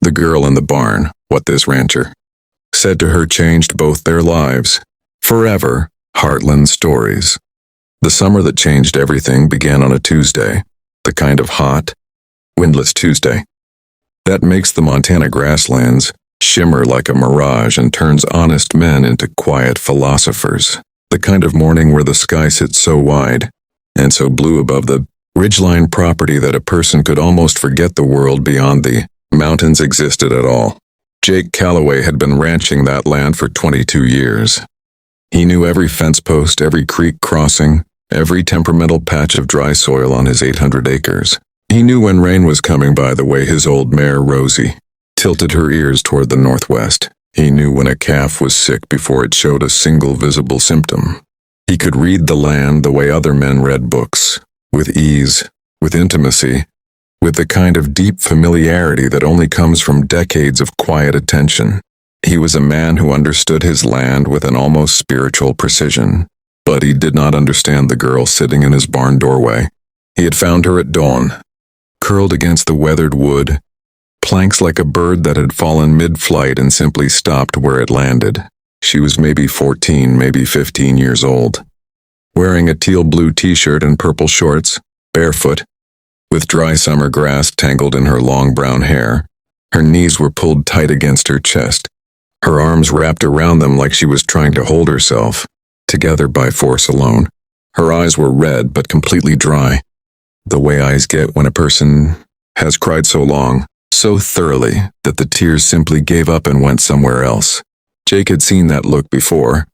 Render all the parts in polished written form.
The girl in the barn, what this rancher said to her changed both their lives. Forever, Heartland Stories. The summer that changed everything began on a Tuesday, the kind of hot, windless Tuesday that makes the Montana grasslands shimmer like a mirage and turns honest men into quiet philosophers. The kind of morning where the sky sits so wide and so blue above the ridgeline property that a person could almost forget the world beyond the mountains existed at all. Jake Calloway had been ranching that land for 22 years. He knew every fence post, every creek crossing, every temperamental patch of dry soil on his 800 acres. He knew when rain was coming by the way his old mare Rosie tilted her ears toward the northwest. He knew when a calf was sick before it showed a single visible symptom. He could read the land the way other men read books, with ease, with intimacy, with the kind of deep familiarity that only comes from decades of quiet attention. He was a man who understood his land with an almost spiritual precision, but he did not understand the girl sitting in his barn doorway. He had found her at dawn, curled against the weathered wood, planks like a bird that had fallen mid-flight and simply stopped where it landed. She was maybe 14, maybe 15 years old, wearing a teal-blue t-shirt and purple shorts, barefoot, with dry summer grass tangled in her long brown hair. Her knees were pulled tight against her chest, her arms wrapped around them like she was trying to hold herself together by force alone. Her eyes were red but completely dry, the way eyes get when a person has cried so long, so thoroughly, that the tears simply gave up and went somewhere else. Jake had seen that look before,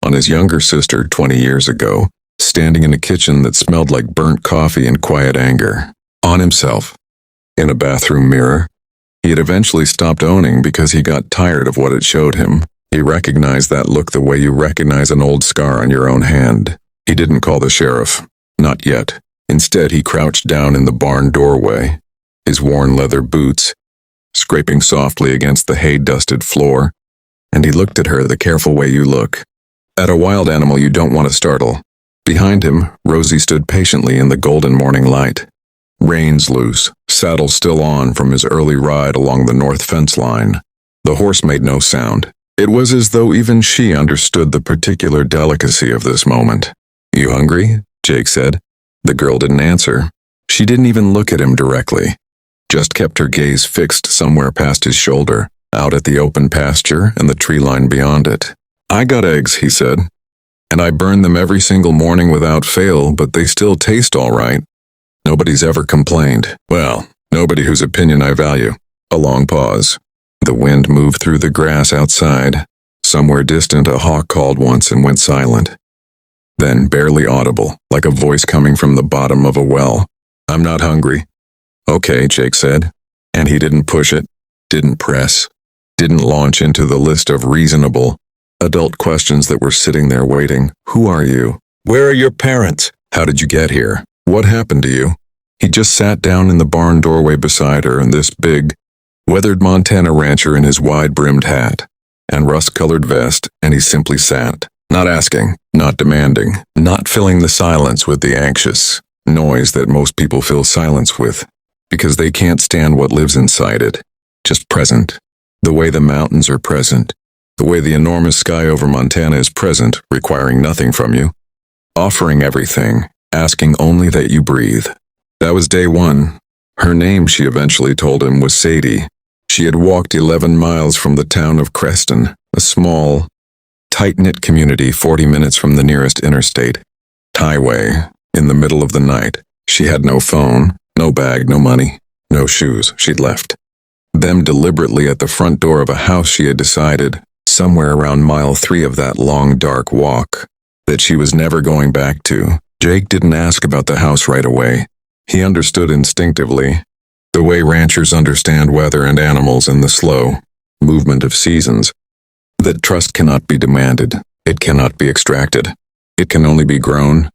on his younger sister 20 years ago, standing in a kitchen that smelled like burnt coffee and quiet anger. On himself, in a bathroom mirror. He had eventually stopped owning because he got tired of what it showed him. He recognized that look the way you recognize an old scar on your own hand. He didn't call the sheriff. Not yet. Instead, he crouched down in the barn doorway, his worn leather boots scraping softly against the hay-dusted floor, and he looked at her the careful way you look at a wild animal you don't want to startle. Behind him, Rosie stood patiently in the golden morning light. Reins loose, saddle still on from his early ride along the north fence line. The horse made no sound. It was as though even she understood the particular delicacy of this moment. "You hungry?" Jake said. The girl didn't answer. She didn't even look at him directly, just kept her gaze fixed somewhere past his shoulder, out at the open pasture and the tree line beyond it. "I got eggs," he said, "and I burn them every single morning without fail, but they still taste all right. Nobody's ever complained. Well, nobody whose opinion I value." A long pause. The wind moved through the grass outside. Somewhere distant, a hawk called once and went silent. Then, barely audible, like a voice coming from the bottom of a well, "I'm not hungry." "Okay," Jake said. And he didn't push it, didn't press, didn't launch into the list of reasonable, adult questions that were sitting there waiting. Who are you? Where are your parents? How did you get here? What happened to you? He just sat down in the barn doorway beside her, and this big, weathered Montana rancher in his wide-brimmed hat and rust-colored vest, and he simply sat, not asking, not demanding, not filling the silence with the anxious noise that most people fill silence with, because they can't stand what lives inside it. Just present, the way the mountains are present, the way the enormous sky over Montana is present, requiring nothing from you, offering everything, asking only that you breathe. That was day one. Her name, she eventually told him, was Sadie. She had walked 11 miles from the town of Creston, a small, tight-knit community 40 minutes from the nearest interstate highway, in the middle of the night. She had no phone, no bag, no money, no shoes. She'd left them deliberately at the front door of a house she had decided, somewhere around mile 3 of that long, dark walk, that she was never going back to. Jake didn't ask about the house right away. He understood instinctively, the way ranchers understand weather and animals and the slow movement of seasons, that trust cannot be demanded, it cannot be extracted, it can only be grown,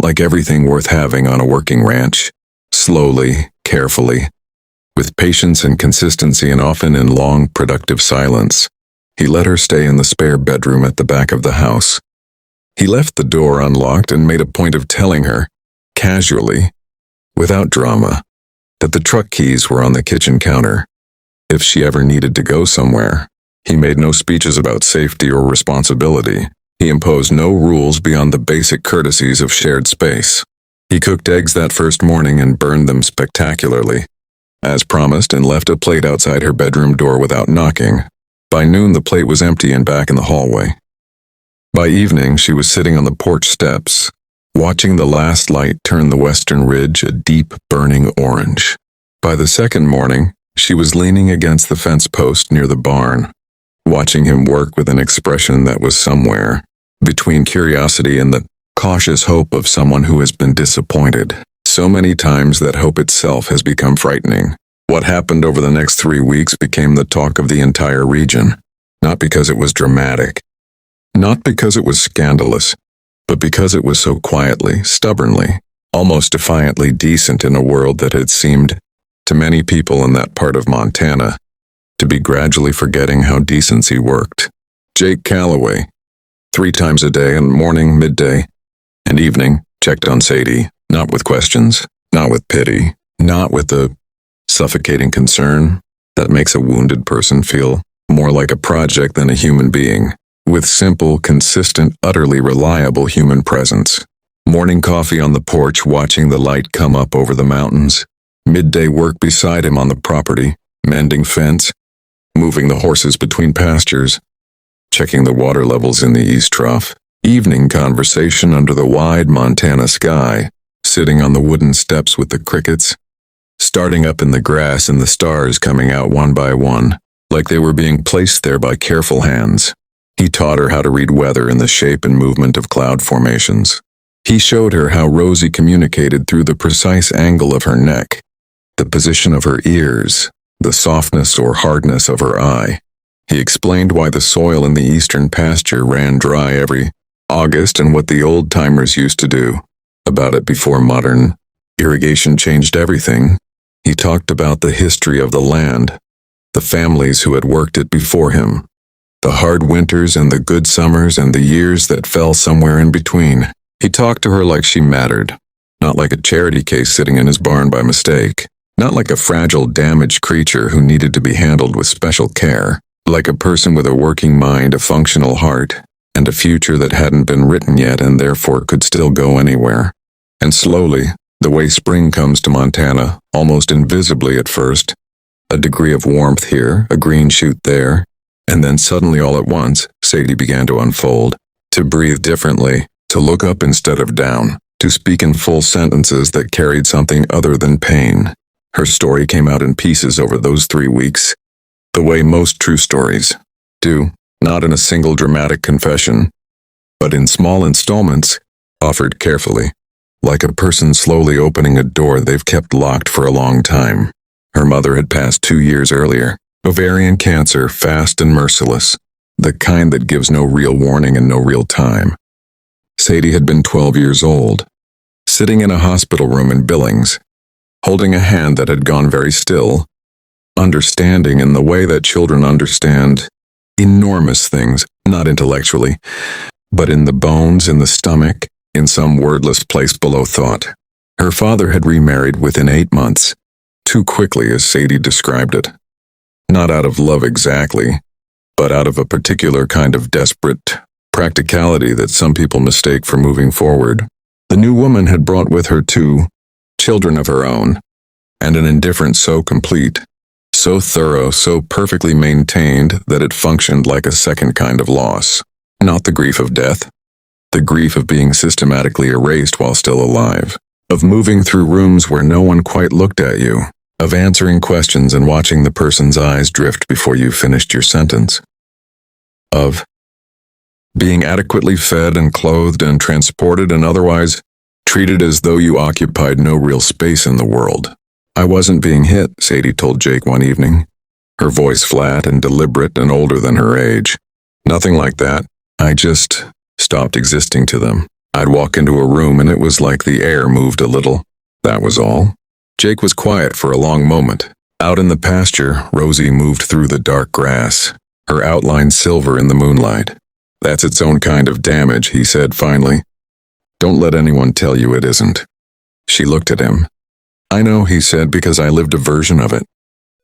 like everything worth having on a working ranch, slowly, carefully, with patience and consistency, and often in long, productive silence. He let her stay in the spare bedroom at the back of the house. He left the door unlocked and made a point of telling her, casually, without drama, that the truck keys were on the kitchen counter. if she ever needed to go somewhere. He made no speeches about safety or responsibility. He imposed no rules beyond the basic courtesies of shared space. He cooked eggs that first morning and burned them spectacularly, as promised, and left a plate outside her bedroom door without knocking. By noon, the plate was empty and back in the hallway. By evening, she was sitting on the porch steps, watching the last light turn the western ridge a deep, burning orange. By the second morning, she was leaning against the fence post near the barn, watching him work with an expression that was somewhere between curiosity and the cautious hope of someone who has been disappointed so many times that hope itself has become frightening. What happened over the next 3 weeks became the talk of the entire region, not because it was dramatic, not because it was scandalous, but because it was so quietly, stubbornly, almost defiantly decent in a world that had seemed, to many people in that part of Montana, to be gradually forgetting how decency worked. Jake Calloway, 3 times a day, and morning, midday, and evening, checked on Sadie, not with questions, not with pity, not with the suffocating concern that makes a wounded person feel more like a project than a human being, with simple, consistent, utterly reliable human presence. Morning coffee on the porch, watching the light come up over the mountains. Midday work beside him on the property, mending fence, moving the horses between pastures, checking the water levels in the east trough. Evening conversation under the wide Montana sky, sitting on the wooden steps with the crickets, starting up in the grass and the stars coming out one by one, like they were being placed there by careful hands. He taught her how to read weather and the shape and movement of cloud formations. He showed her how Rosie communicated through the precise angle of her neck, the position of her ears, the softness or hardness of her eye. He explained why the soil in the eastern pasture ran dry every August and what the old-timers used to do about it before modern irrigation changed everything. He talked about the history of the land, the families who had worked it before him, the hard winters and the good summers and the years that fell somewhere in between. He talked to her like she mattered, not like a charity case sitting in his barn by mistake, not like a fragile, damaged creature who needed to be handled with special care, like a person with a working mind, a functional heart, and a future that hadn't been written yet and therefore could still go anywhere. And slowly, the way spring comes to Montana, almost invisibly at first, a degree of warmth here, a green shoot there, and then suddenly all at once, Sadie began to unfold, to breathe differently, to look up instead of down, to speak in full sentences that carried something other than pain. Her story came out in pieces over those 3 weeks, the way most true stories do, not in a single dramatic confession, but in small installments, offered carefully, like a person slowly opening a door they've kept locked for a long time. Her mother had passed 2 years earlier, ovarian cancer, fast and merciless, the kind that gives no real warning and no real time. Sadie had been 12 years old, sitting in a hospital room in Billings, holding a hand that had gone very still, understanding in the way that children understand enormous things, not intellectually, but in the bones, in the stomach, in some wordless place below thought. Her father had remarried within 8 months, too quickly as Sadie described it. Not out of love exactly, but out of a particular kind of desperate practicality that some people mistake for moving forward. The new woman had brought with her 2 children of her own, and an indifference so complete, so thorough, so perfectly maintained that it functioned like a second kind of loss. Not the grief of death, the grief of being systematically erased while still alive, of moving through rooms where no one quite looked at you, of answering questions and watching the person's eyes drift before you finished your sentence, of being adequately fed and clothed and transported and otherwise treated as though you occupied no real space in the world. I wasn't being hit, Sadie told Jake one evening, her voice flat and deliberate and older than her age. Nothing like that. I just stopped existing to them. I'd walk into a room and it was like the air moved a little. That was all. Jake was quiet for a long moment. Out in the pasture, Rosie moved through the dark grass, her outline silver in the moonlight. That's its own kind of damage, he said finally. Don't let anyone tell you it isn't. She looked at him. I know, he said, because I lived a version of it.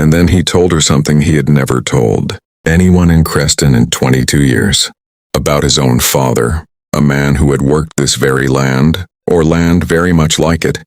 And then he told her something he had never told anyone in Creston in 22 years. About his own father, a man who had worked this very land, or land very much like it,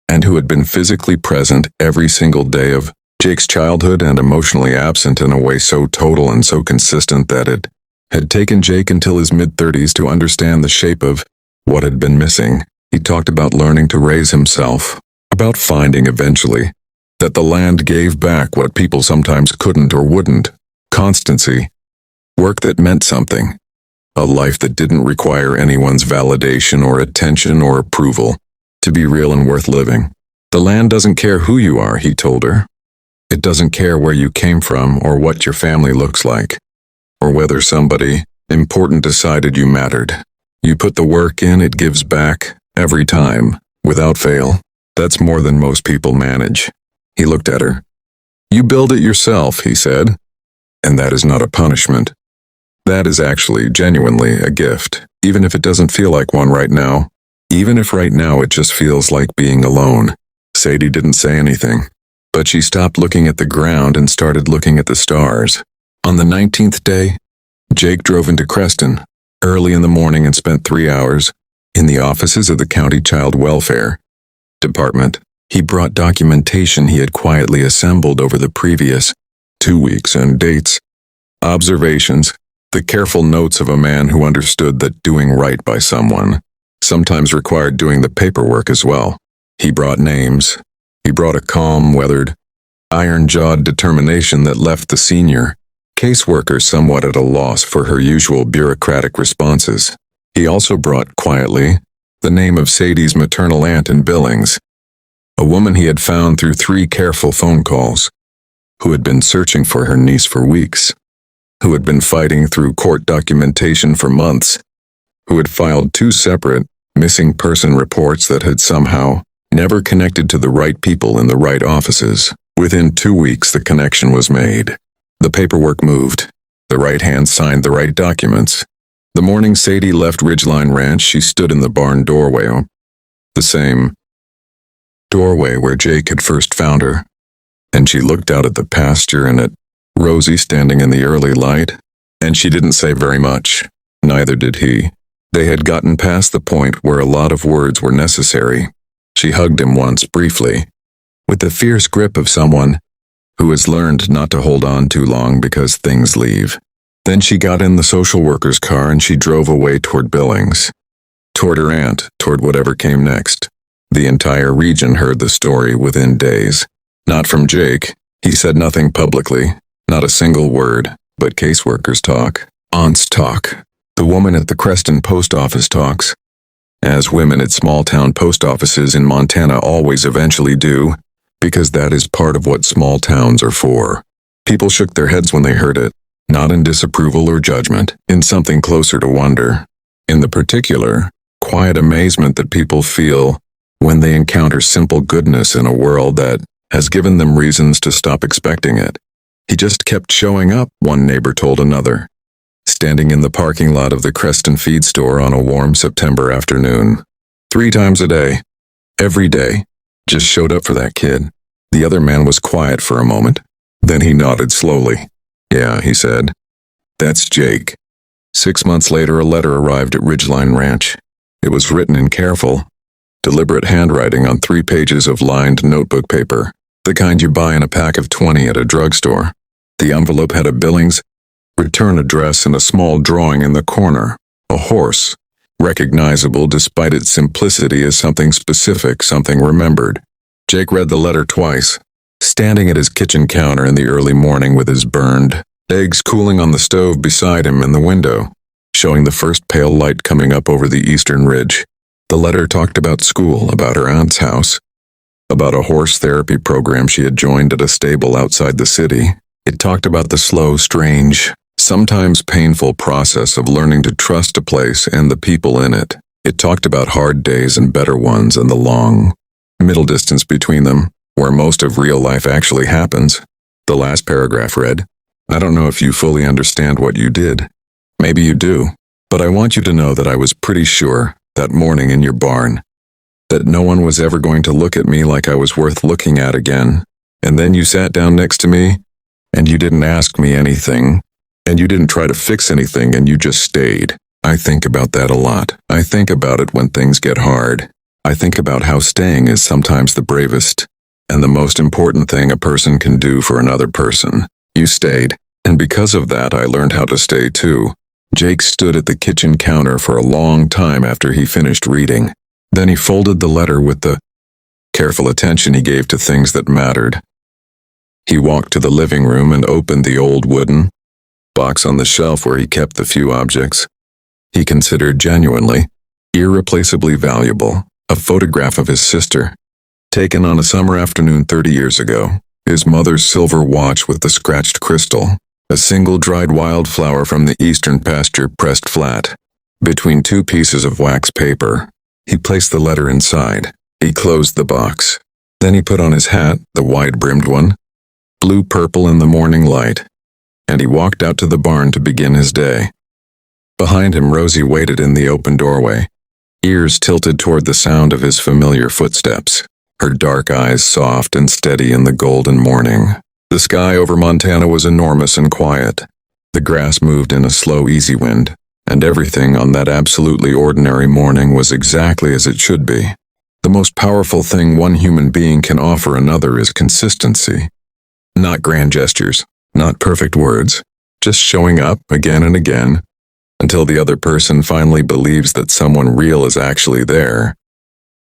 and who had been physically present every single day of Jake's childhood and emotionally absent in a way so total and so consistent that it had taken Jake until his mid-30s to understand the shape of what had been missing. He talked about learning to raise himself, about finding eventually that the land gave back what people sometimes couldn't or wouldn't: constancy, work that meant something, a life that didn't require anyone's validation or attention or approval to be real and worth living. The land doesn't care who you are, he told her. It doesn't care where you came from or what your family looks like, or whether somebody important decided you mattered. You put the work in, it gives back, every time, without fail. That's more than most people manage. He looked at her. You build it yourself, he said. And that is not a punishment. That is actually genuinely a gift, even if it doesn't feel like one right now. Even if right now it just feels like being alone. Sadie didn't say anything, but she stopped looking at the ground and started looking at the stars. On the 19th day, Jake drove into Creston early in the morning and spent 3 hours in the offices of the County Child Welfare Department. He brought documentation he had quietly assembled over the previous 2 weeks and dates, observations, the careful notes of a man who understood that doing right by someone sometimes required doing the paperwork as well. He brought names. He brought a calm, weathered, iron-jawed determination that left the senior caseworker somewhat at a loss for her usual bureaucratic responses. He also brought, quietly, the name of Sadie's maternal aunt in Billings, a woman he had found through 3 careful phone calls, who had been searching for her niece for weeks, who had been fighting through court documentation for months, who had filed 2 separate missing person reports that had somehow never connected to the right people in the right offices. Within 2 weeks, the connection was made. The paperwork moved. The right hand signed the right documents. The morning Sadie left Ridgeline Ranch, she stood in the barn doorway, the same doorway where Jake had first found her, and she looked out at the pasture and at Rosie standing in the early light, and she didn't say very much. Neither did he. They had gotten past the point where a lot of words were necessary. She hugged him once, briefly, with the fierce grip of someone who has learned not to hold on too long because things leave. Then she got in the social worker's car and she drove away toward Billings, toward her aunt, toward whatever came next. The entire region heard the story within days. Not from Jake. He said nothing publicly, not a single word, but caseworkers talk, aunts talk. The woman at the Creston post office talks, as women at small-town post offices in Montana always eventually do, because that is part of what small towns are for. People shook their heads when they heard it, not in disapproval or judgment, in something closer to wonder, in the particular, quiet amazement that people feel when they encounter simple goodness in a world that has given them reasons to stop expecting it. He just kept showing up, one neighbor told another, standing in the parking lot of the Creston feed store on a warm September afternoon. 3 times a day, every day, just showed up for that kid. The other man was quiet for a moment. Then he nodded slowly. Yeah, he said. That's Jake. 6 months later, a letter arrived at Ridgeline Ranch. It was written in careful, deliberate handwriting on 3 pages of lined notebook paper, the kind you buy in a pack of 20 at a drugstore. The envelope had a Billings return address and a small drawing in the corner, a horse, recognizable despite its simplicity as something specific, something remembered. Jake read the letter twice, standing at his kitchen counter in the early morning with his burned eggs cooling on the stove beside him in the window, showing the first pale light coming up over the eastern ridge. The letter talked about school, about her aunt's house, about a horse therapy program she had joined at a stable outside the city. It talked about the slow, strange, sometimes painful process of learning to trust a place and the people in it. It talked about hard days and better ones and the long, middle distance between them, where most of real life actually happens. The last paragraph read, I don't know if you fully understand what you did. Maybe you do, but I want you to know that I was pretty sure, that morning in your barn, that no one was ever going to look at me like I was worth looking at again. And then you sat down next to me, and you didn't ask me anything, and you didn't try to fix anything, and you just stayed. I think about that a lot. I think about it when things get hard. I think about how staying is sometimes the bravest and the most important thing a person can do for another person. You stayed, and because of that I learned how to stay too. Jake stood at the kitchen counter for a long time after he finished reading. Then he folded the letter with the careful attention he gave to things that mattered. He walked to the living room and opened the old wooden box on the shelf where he kept the few objects he considered genuinely, irreplaceably valuable. A photograph of his sister, taken on a summer afternoon 30 years ago, his mother's silver watch with the scratched crystal, a single dried wildflower from the eastern pasture pressed flat between two pieces of wax paper. He placed the letter inside. He closed the box. Then he put on his hat, the wide-brimmed one, blue-purple in the morning light, and he walked out to the barn to begin his day. Behind him, Rosie waited in the open doorway, ears tilted toward the sound of his familiar footsteps, her dark eyes soft and steady in the golden morning. The sky over Montana was enormous and quiet. The grass moved in a slow, easy wind, and everything on that absolutely ordinary morning was exactly as it should be. The most powerful thing one human being can offer another is consistency. Not grand gestures, not perfect words, just showing up again and again, until the other person finally believes that someone real is actually there.